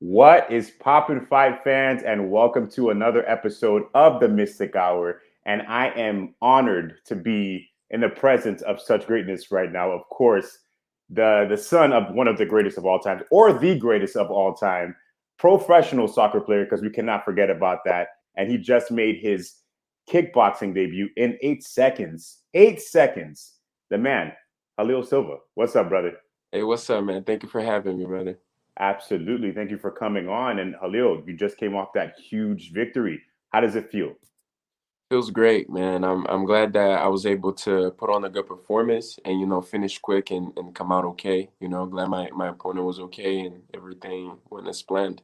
What is poppin' fight fans, and welcome to another episode of the Mystic Hour. And I am honored to be in the presence of such greatness right now. Of course, the son of one of the greatest of all time, or the greatest of all time, professional soccer player, because we cannot forget about that. And he just made his kickboxing debut in 8 seconds. 8 seconds. The man, Kalyl Silva. What's up, brother? Hey, what's up, man? Thank you for having me, brother. Absolutely. Thank you for coming on. And Halil, you just came off that huge victory. How does it feel? Feels great, man. I'm glad that I was able to put on a good performance and finish quick and come out okay. Glad my opponent was okay and everything went as planned.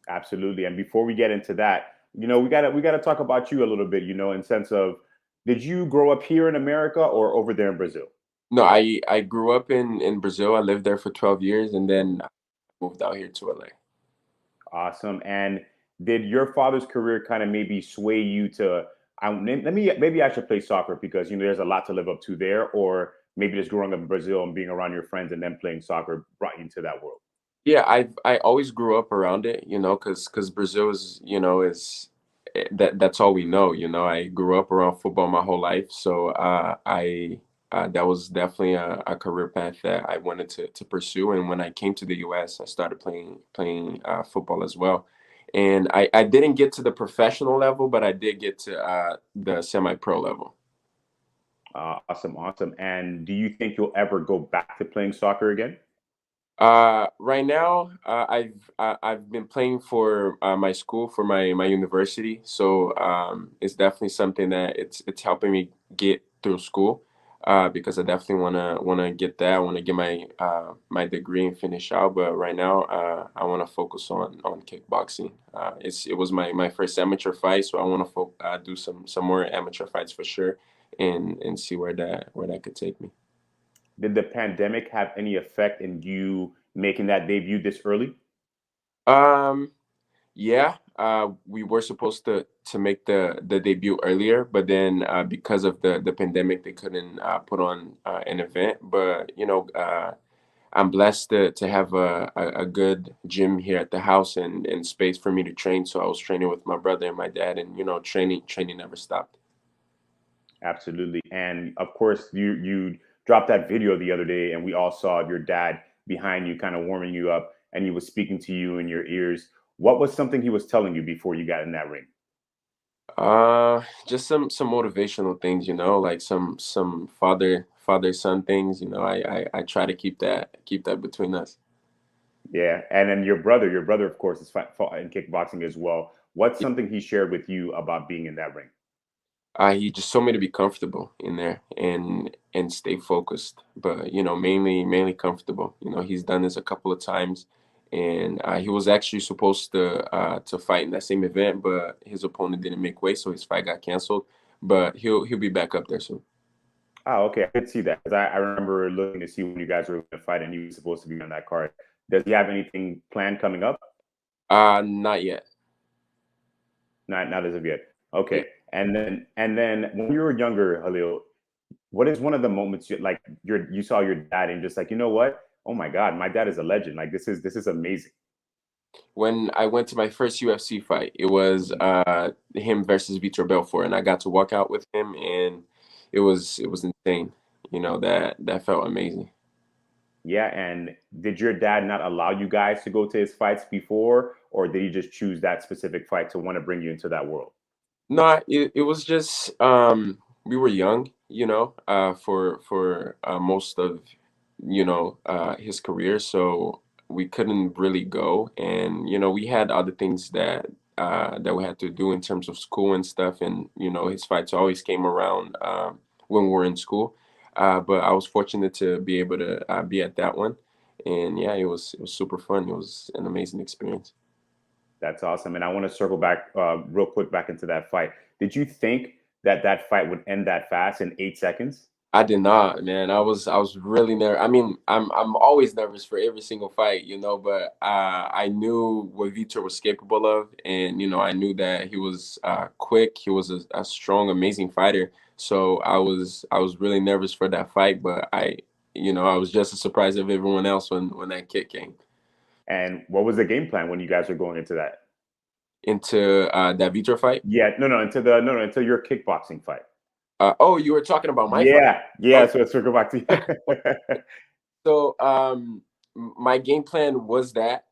Absolutely. And before we get into that, we gotta talk about you a little bit, in sense of, did you grow up here in America or over there in Brazil? No, I grew up in Brazil. I lived there for 12 years and then I moved out here to LA. Awesome. And did your father's career kind of maybe sway you to, let me maybe I should play soccer because there's a lot to live up to there, or maybe just growing up in Brazil and being around your friends and then playing soccer brought you into that world? Yeah, I always grew up around it, because Brazil is, that's all we know. I grew up around football my whole life, so I that was definitely a career path that I wanted to pursue. And when I came to the U.S., I started playing football as well. And I didn't get to the professional level, but I did get to the semi-pro level. Awesome, awesome. And do you think you'll ever go back to playing soccer again? Right now, I've been playing for my school for my university, so it's definitely something that it's helping me get through school. Because I definitely wanna get that. I wanna get my degree and finish out. But right now, I wanna focus on kickboxing. It was my first amateur fight, so I wanna do some more amateur fights for sure, and see where that could take me. Did the pandemic have any effect in you making that debut this early? Um. Yeah, we were supposed to make the debut earlier, but then because of the pandemic, they couldn't put on an event. But I'm blessed to have a good gym here at the house and space for me to train. So I was training with my brother and my dad, and training never stopped. Absolutely. And of course, you dropped that video the other day, and we all saw your dad behind you, kind of warming you up, and he was speaking to you in your ears. What was something he was telling you before you got in that ring? Just some motivational things, like some father son things. I try to keep that between us. Yeah, and then your brother, of course, is fought in kickboxing as well. What's something he shared with you about being in that ring? He just told me to be comfortable in there and stay focused, but mainly comfortable. He's done this a couple of times, and he was actually supposed to fight in that same event, but his opponent didn't make weight, so his fight got canceled. But he'll be back up there soon. Oh, okay, I did see that because I remember looking to see when you guys were going to fight, and he was supposed to be on that card. Does he have anything planned coming up? Not yet. Not as of yet. Yeah. Okay. And then when you were younger, Halil, what is one of the moments you saw your dad and just like, you know what? Oh my God, my dad is a legend. Like this is amazing. When I went to my first UFC fight, it was him versus Vitor Belfort, and I got to walk out with him, and it was insane. That felt amazing. Yeah. And did your dad not allow you guys to go to his fights before, or did he just choose that specific fight to want to bring you into that world? No, it was just we were young, for most of his career, so we couldn't really go, and we had other things that we had to do in terms of school and stuff, and his fights always came around when we were in school, but I was fortunate to be able to be at that one, and yeah, it was super fun. It was an amazing experience. That's awesome. And I want to circle back real quick back into that fight. Did you think that that fight would end that fast in 8 seconds? I did not, man. I was really nervous. I mean, I'm always nervous for every single fight, but I knew what Vitor was capable of, and I knew that he was quick. He was a strong, amazing fighter. So I was really nervous for that fight, but I was just as surprised as everyone else when that kick came. And what was the game plan when you guys were going into that? Into that Vitor fight. Yeah, no, into your kickboxing fight. Oh, you were talking about my fight. Yeah, yeah. Okay. So let's circle back to you. So my game plan was that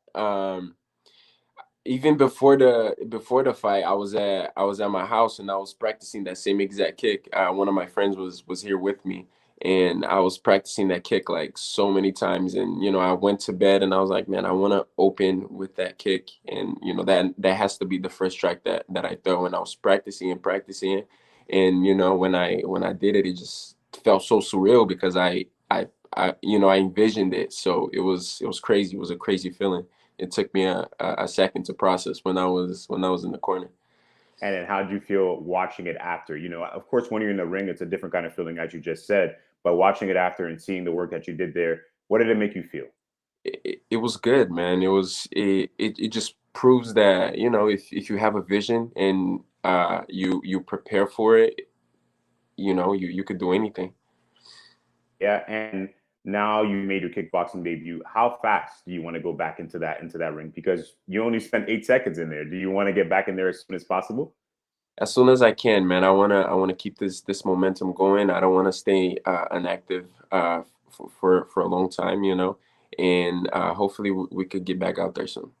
even before the fight, I was at my house and I was practicing that same exact kick. One of my friends was here with me, and I was practicing that kick like so many times. And I went to bed and I was like, man, I want to open with that kick, and that has to be the first strike that I throw. And I was practicing and practicing, and when I did it, it just felt so surreal because I envisioned it. So it was crazy. It was a crazy feeling. It took me a second to process when I was in the corner. And then how did you feel watching it after? Of course, when you're in the ring, it's a different kind of feeling, as you just said. But watching it after and seeing the work that you did there, what did it make you feel? It was good, man. It just proves that if you have a vision and you prepare for it, you could do anything. Yeah, and now you made your kickboxing debut. How fast do you want to go back into that ring? Because you only spent 8 seconds in there. Do you want to get back in there as soon as possible? As soon as I can, man. I wanna keep this momentum going. I don't want to stay inactive for a long time, and hopefully we could get back out there soon.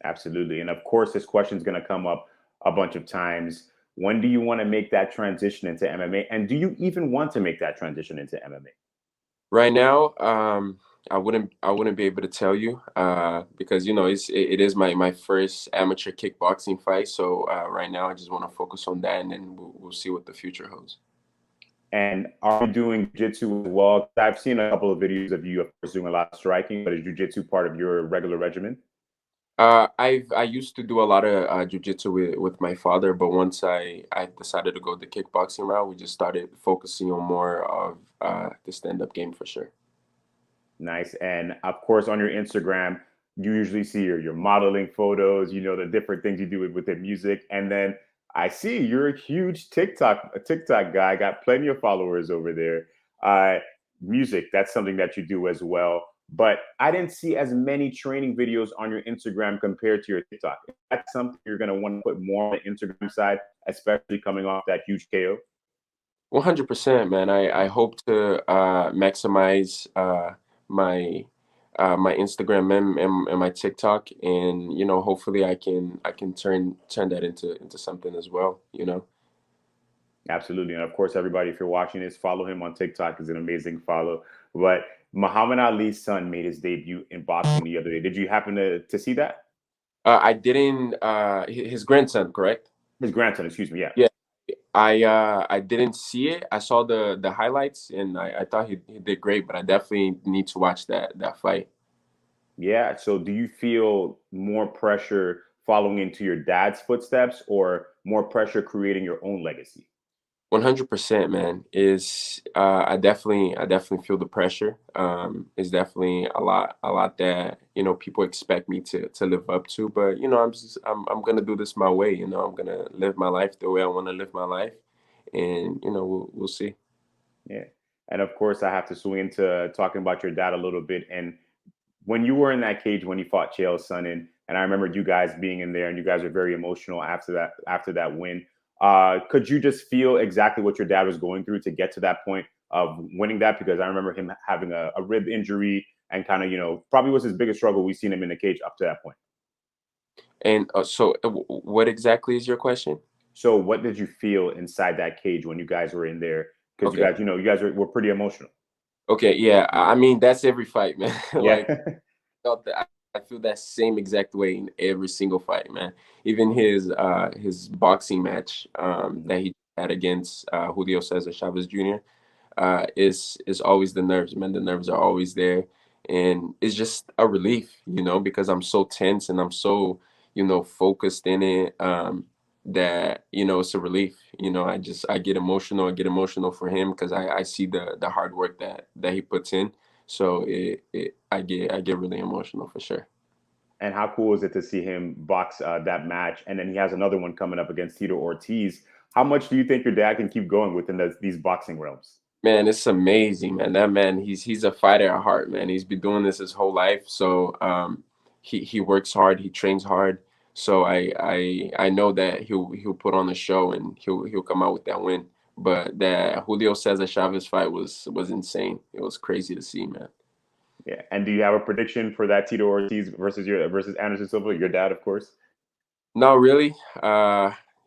Absolutely. And of course, this question is going to come up a bunch of times. When do you want to make that transition into MMA? And do you even want to make that transition into MMA? Right now, I wouldn't be able to tell you because it is my first amateur kickboxing fight. So right now, I just want to focus on that, and then we'll see what the future holds. And are you doing jiu-jitsu as well? I've seen a couple of videos of you, of course, doing a lot of striking, but is jiu-jitsu part of your regular regimen? I used to do a lot of jujitsu with my father, but once I decided to go the kickboxing route, we just started focusing on more of the stand-up game for sure. Nice. And of course, on your Instagram, you usually see your modeling photos, the different things you do with the music. And then I see you're a huge TikTok guy, got plenty of followers over there. Uh, Music, that's something that you do as well. But I didn't see as many training videos on your Instagram compared to your TikTok. That's something you're going to want to put more on the Instagram side, especially coming off that huge KO. 100%, man. I hope to maximize my my Instagram and my TikTok, and hopefully I can turn that into something as well. Absolutely. And of course, everybody, if you're watching this, follow him on TikTok. He's an amazing follow. But Muhammad Ali's son made his debut in boxing the other day. Did you happen to see that? I didn't. His grandson, correct? His grandson, excuse me. Yeah. Yeah. I didn't see it. I saw the highlights, and I thought he did great, but I definitely need to watch that fight. Yeah. So do you feel more pressure following into your dad's footsteps or more pressure creating your own legacy? 100%, man. Is I definitely feel the pressure. It's definitely a lot that people expect me to live up to. But I'm gonna do this my way. I'm gonna live my life the way I want to live my life, and we'll see. Yeah. And of course, I have to swing into talking about your dad a little bit. And when you were in that cage when you fought Chael's son, and I remember you guys being in there, and you guys were very emotional after that win. Could you just feel exactly what your dad was going through to get to that point of winning that? Because I remember him having a rib injury and kind of probably was his biggest struggle. We've seen him in the cage up to that point. And so, what exactly is your question? So what did you feel inside that cage when you guys were in there? Because you Okay. guys, you guys were pretty emotional. Okay. Yeah. I mean, that's every fight, man. Yeah. Like, felt that I feel that same exact way in every single fight, man. Even his boxing match that he had against Julio Cesar Chavez Jr. Is always the nerves, man. The nerves are always there, and it's just a relief, because I'm so tense and I'm so focused in it. That it's a relief. I get emotional. I get emotional for him because I see the hard work that he puts in. So I get really emotional for sure. And how cool is it to see him box that match? And then he has another one coming up against Tito Ortiz. How much do you think your dad can keep going within these boxing realms? Man, it's amazing, man. That man, he's a fighter at heart, man. He's been doing this his whole life. So he works hard, he trains hard. So I know that he'll put on the show and he'll come out with that win. But that Julio Cesar Chavez fight was insane. It was crazy to see, man. Yeah. And do you have a prediction for that Tito Ortiz versus Anderson Silva? Your dad, of course. No, really.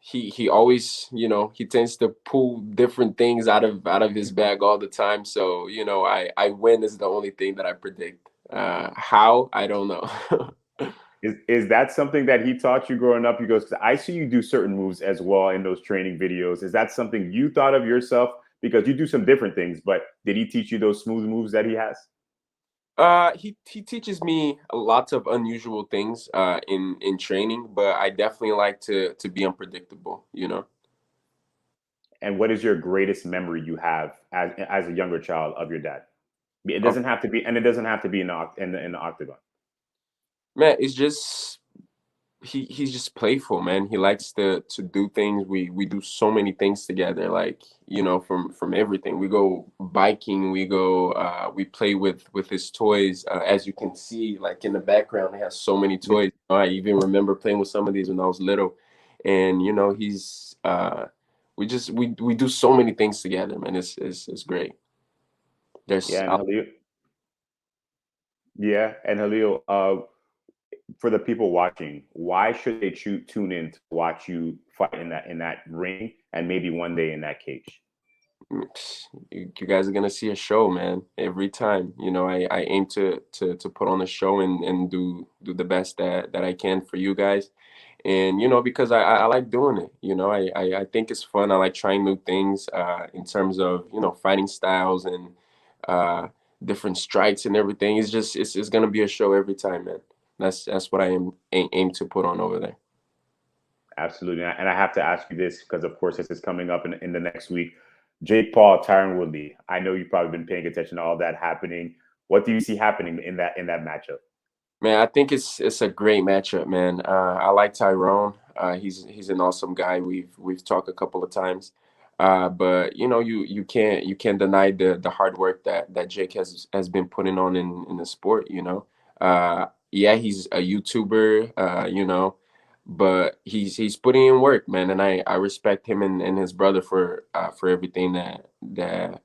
He always, he tends to pull different things out of his bag all the time. So, I win is the only thing that I predict. How? I don't know. Is that something that he taught you growing up? He goes, 'cause I see you do certain moves as well in those training videos. Is that something you thought of yourself? Because you do some different things, but did he teach you those smooth moves that he has? He teaches me lots of unusual things in training, but I definitely like to be unpredictable. And what is your greatest memory you have as a younger child of your dad? It Um, doesn't have to be, and it doesn't have to be in the octagon. Man, it's just he's just playful, man. He likes to do things. We do so many things together, like from everything. We go biking, we play with his toys. As you can see, like in the background, he has so many toys. I even remember playing with some of these when I was little, and he's we do so many things together, man. It's great. There's Yeah, and Halil, yeah, and Halil, for the people watching, why should they tune in to watch you fight in that ring and maybe one day in that cage? you guys are gonna see a show, man. Every time, I aim to put on a show and do the best that I can for you guys, and because I like doing it. I think it's fun. I like trying new things in terms of fighting styles and uh, different strikes and everything. It's gonna be a show every time, man. That's what I aim to put on over there. Absolutely. And I have to ask you this because, of course, this is coming up in the next week. Jake Paul, Tyron Woodley. I know you've probably been paying attention to all that happening. What do you see happening in that matchup? Man, I think it's a great matchup, man. I like Tyrone. He's an awesome guy. We've talked a couple of times, but you can't deny the hard work that Jake has been putting on in the sport. Yeah, he's a YouTuber. But he's putting in work, man, and I respect him and his brother for everything that they're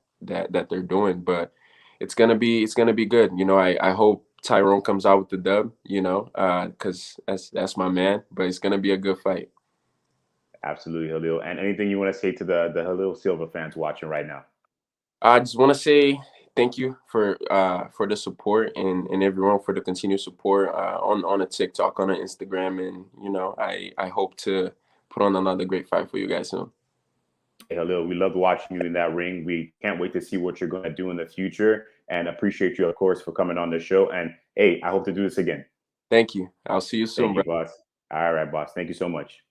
doing. But it's gonna be good. I hope Tyrone comes out with the dub, because that's my man. But it's gonna be a good fight. Absolutely, Halil. And anything you want to say to the Halil Silva fans watching right now? I just want to say thank you for the support and everyone for the continued support on a TikTok, on an Instagram, and I hope to put on another great fight for you guys soon. Hey, Halil, we loved watching you in that ring. We can't wait to see what you're going to do in the future and appreciate you, of course, for coming on the show. And hey, I hope to do this again. Thank you. I'll see you soon, Thank bro. you, boss. All right, boss. Thank you so much.